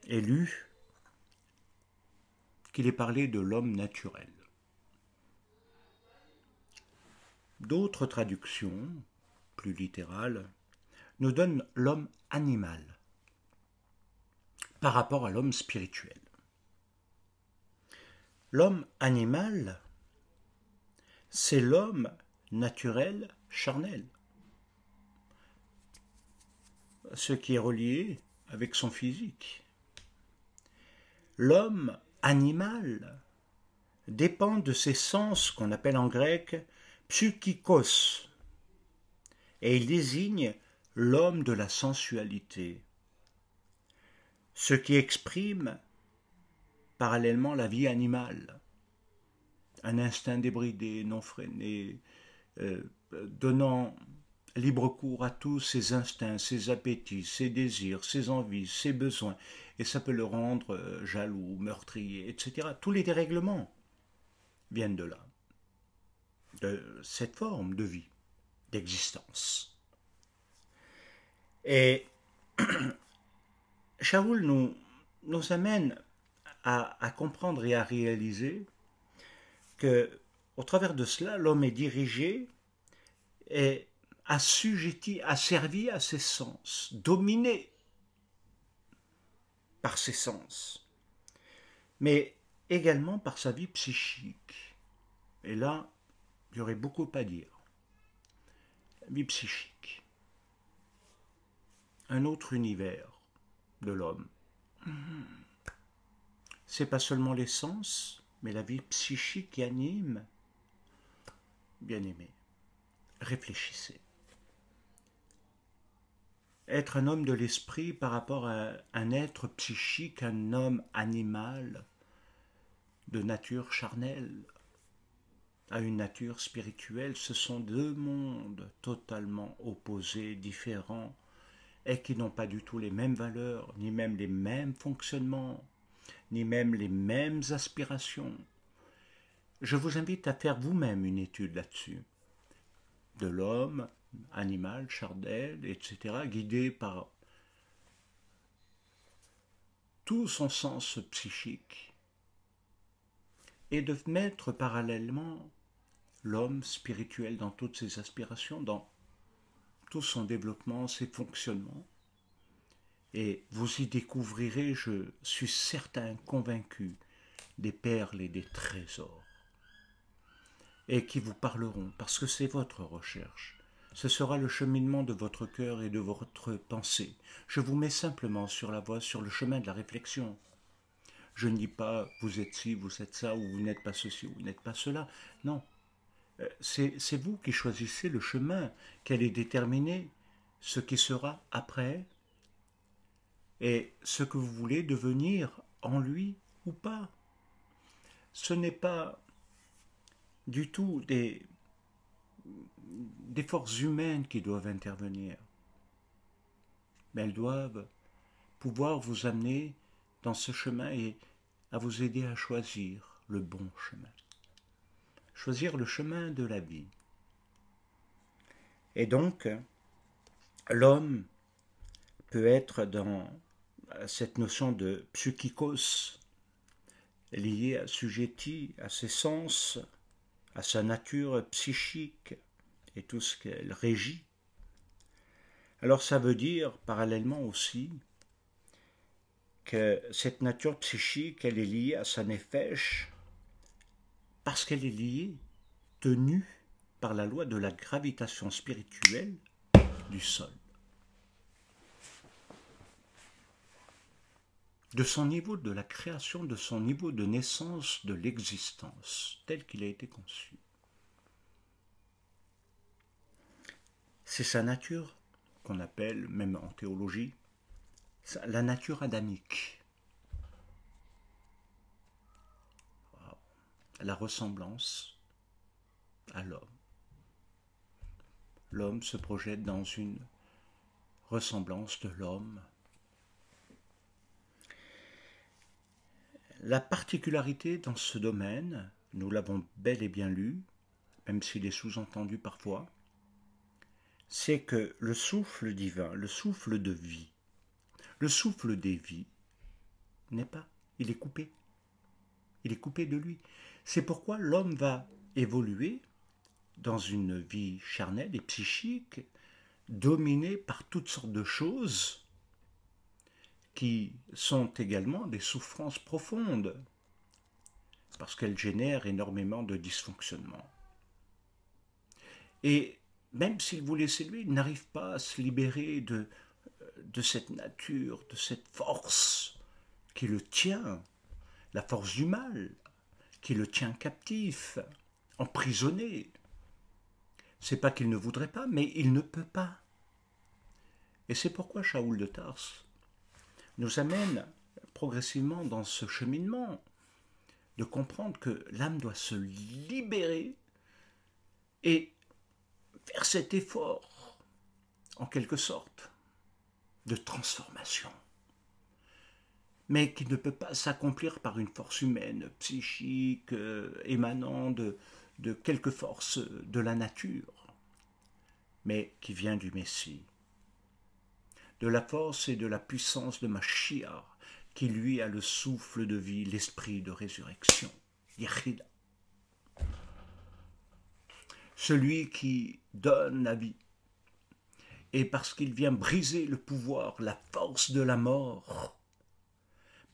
ai lu qu'il est parlé de l'homme naturel. D'autres traductions, plus littérales, nous donnent l'homme animal par rapport à l'homme spirituel. L'homme animal, c'est l'homme naturel charnel, ce qui est relié avec son physique. L'homme animal dépend de ses sens qu'on appelle en grec psychikos, et il désigne l'homme de la sensualité, ce qui exprime parallèlement la vie animale, un instinct débridé, non freiné, donnant libre cours à tous ses instincts, ses appétits, ses désirs, ses envies, ses besoins, et ça peut le rendre jaloux, meurtrier, etc. Tous les dérèglements viennent de là, de cette forme de vie, d'existence. Et Shaul nous amène à comprendre et à réaliser que, au travers de cela, l'homme est dirigé et assujetti, asservi à ses sens, dominé par ses sens, mais également par sa vie psychique. Et là, il y aurait beaucoup à dire. Vie psychique. Un autre univers de l'homme. C'est pas seulement les sens, mais la vie psychique qui anime. Bien-aimé, réfléchissez. Être un homme de l'esprit par rapport à un être psychique, un homme animal, de nature charnelle, à une nature spirituelle, ce sont deux mondes totalement opposés, différents, et qui n'ont pas du tout les mêmes valeurs, ni même les mêmes fonctionnements, ni même les mêmes aspirations. Je vous invite à faire vous-même une étude là-dessus, de l'homme, animal, charnel, etc., guidé par tout son sens psychique, et de mettre parallèlement l'homme spirituel dans toutes ses aspirations, dans tout son développement, ses fonctionnements. Et vous y découvrirez, je suis certain, convaincu, des perles et des trésors. Et qui vous parleront, parce que c'est votre recherche. Ce sera le cheminement de votre cœur et de votre pensée. Je vous mets simplement sur la voie, sur le chemin de la réflexion. Je ne dis pas vous êtes ci, vous êtes ça, ou vous n'êtes pas ceci, ou vous n'êtes pas cela. Non, c'est vous qui choisissez le chemin, qu'elle est déterminée, ce qui sera après, et ce que vous voulez devenir en lui ou pas. Ce n'est pas du tout des forces humaines qui doivent intervenir, mais elles doivent pouvoir vous amener dans ce chemin et à vous aider à choisir le bon chemin. Choisir le chemin de la vie. Et donc, l'homme peut être dans cette notion de psychikos, liée, assujettie à ses sens, à sa nature psychique et tout ce qu'elle régit. Alors ça veut dire parallèlement aussi que cette nature psychique, elle est liée à sa nefesh parce qu'elle est liée, tenue par la loi de la gravitation spirituelle du sol. De son niveau de la création, de son niveau de naissance de l'existence, tel qu'il a été conçu. C'est sa nature qu'on appelle, même en théologie, la nature adamique. La ressemblance à l'homme. L'homme se projette dans une ressemblance de l'homme. La particularité dans ce domaine, nous l'avons bel et bien lu, même s'il est sous-entendu parfois, c'est que le souffle divin, le souffle de vie, le souffle des vies, n'est pas. Il est coupé. Il est coupé de lui. C'est pourquoi l'homme va évoluer dans une vie charnelle et psychique, dominé par toutes sortes de choses qui sont également des souffrances profondes, parce qu'elles génèrent énormément de dysfonctionnements. Et même s'il voulait s'élever, il n'arrive pas à se libérer de cette nature, de cette force qui le tient, la force du mal, qui le tient captif, emprisonné. C'est pas qu'il ne voudrait pas, mais il ne peut pas. Et c'est pourquoi Shaoul de Tarse nous amène progressivement dans ce cheminement de comprendre que l'âme doit se libérer et faire cet effort, en quelque sorte, de transformation, mais qui ne peut pas s'accomplir par une force humaine, psychique, émanant de quelque force de la nature, mais qui vient du Messie, de la force et de la puissance de Mashiach, qui lui a le souffle de vie, l'esprit de résurrection, Yechida. Celui qui donne la vie. Et parce qu'il vient briser le pouvoir, la force de la mort,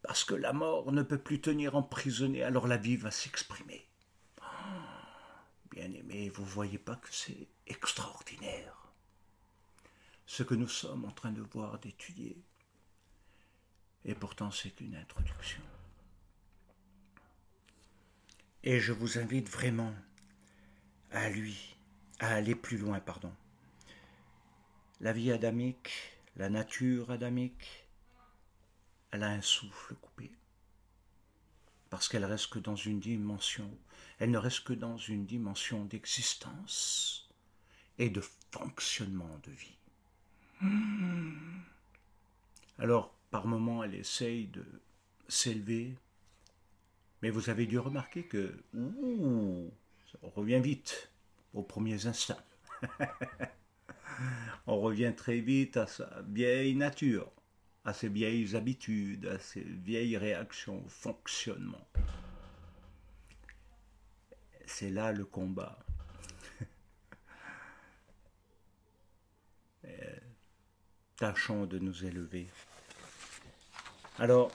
parce que la mort ne peut plus tenir emprisonné, alors la vie va s'exprimer. Bien-aimés, vous ne voyez pas que c'est extraordinaire ce que nous sommes en train de voir, d'étudier. Et pourtant, c'est qu'une introduction. Et je vous invite vraiment à lui, à aller plus loin, pardon. La vie adamique, la nature adamique, elle a un souffle coupé. Parce qu'elle reste que dans une dimension, elle ne reste que dans une dimension d'existence et de fonctionnement de vie. Alors, par moments, elle essaye de s'élever, mais vous avez dû remarquer que on revient vite aux premiers instants. On revient très vite à sa vieille nature, à ses vieilles habitudes, à ses vieilles réactions, au fonctionnement. C'est là le combat. Tâchons de nous élever. Alors,